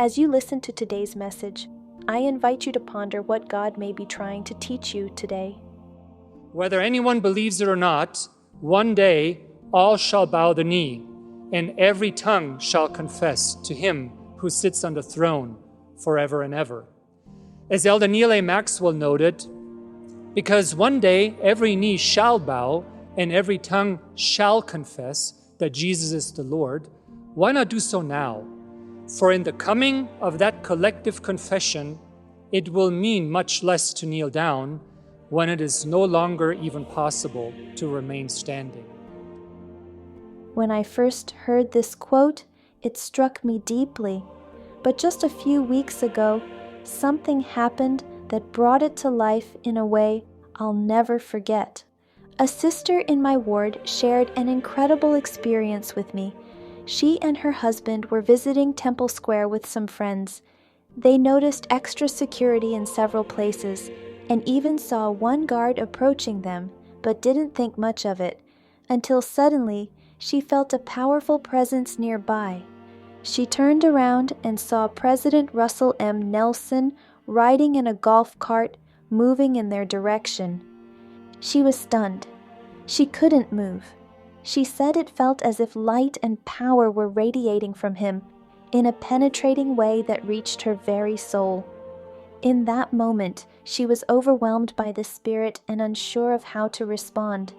As you listen to today's message, I invite you to ponder what God may be trying to teach you today. Whether anyone believes it or not, one day all shall bow the knee, and every tongue shall confess to him who sits on the throne forever and ever. As Elder Neal A. Maxwell noted, because one day every knee shall bow and every tongue shall confess that Jesus is the Lord, why not do so now? For in the coming of that collective confession, it will mean much less to kneel down when it is no longer even possible to remain standing. When I first heard this quote, it struck me deeply. But just a few weeks ago, something happened that brought it to life in a way I'll never forget. A sister in my ward shared an incredible experience with me. She and her husband were visiting Temple Square with some friends. They noticed extra security in several places and even saw one guard approaching them, but didn't think much of it, until suddenly she felt a powerful presence nearby. She turned around and saw President Russell M. Nelson riding in a golf cart, moving in their direction. She was stunned. She couldn't move. She said it felt as if light and power were radiating from him in a penetrating way that reached her very soul. In that moment, she was overwhelmed by the Spirit and unsure of how to respond.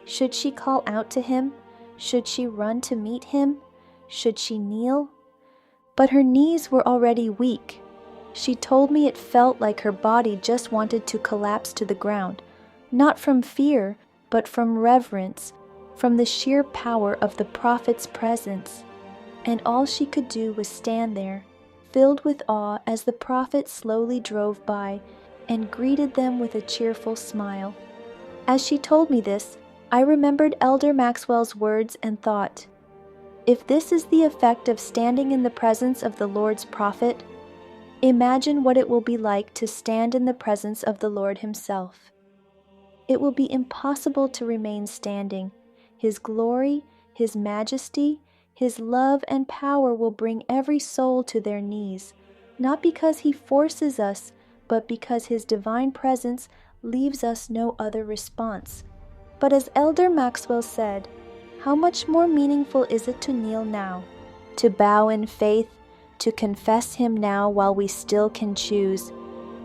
Should she call out to him? Should she run to meet him? Should she kneel? But her knees were already weak. She told me it felt like her body just wanted to collapse to the ground, not from fear, but from reverence, from the sheer power of the prophet's presence. And all she could do was stand there, filled with awe as the prophet slowly drove by and greeted them with a cheerful smile. As she told me this, I remembered Elder Maxwell's words and thought, if this is the effect of standing in the presence of the Lord's prophet, imagine what it will be like to stand in the presence of the Lord himself. It will be impossible to remain standing. His glory, His majesty, His love and power will bring every soul to their knees, not because He forces us, but because His divine presence leaves us no other response. But as Elder Maxwell said, how much more meaningful is it to kneel now, to bow in faith, to confess Him now while we still can choose,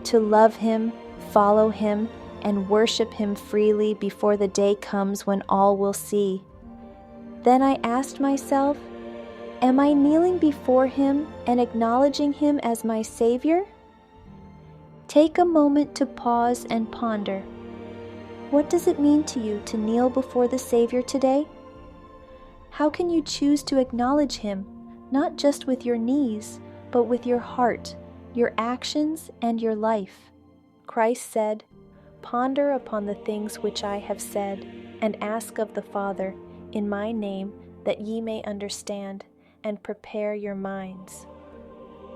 to love Him, follow Him, and worship Him freely before the day comes when all will see. Then I asked myself, am I kneeling before Him and acknowledging Him as my Savior? Take a moment to pause and ponder. What does it mean to you to kneel before the Savior today? How can you choose to acknowledge Him, not just with your knees, but with your heart, your actions, and your life? Christ said, "Ponder upon the things which I have said, and ask of the Father, in my name, that ye may understand, and prepare your minds."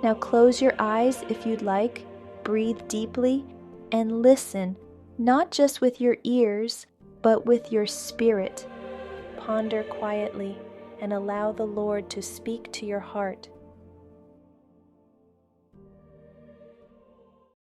Now close your eyes if you'd like, breathe deeply, and listen, not just with your ears, but with your spirit. Ponder quietly and allow the Lord to speak to your heart.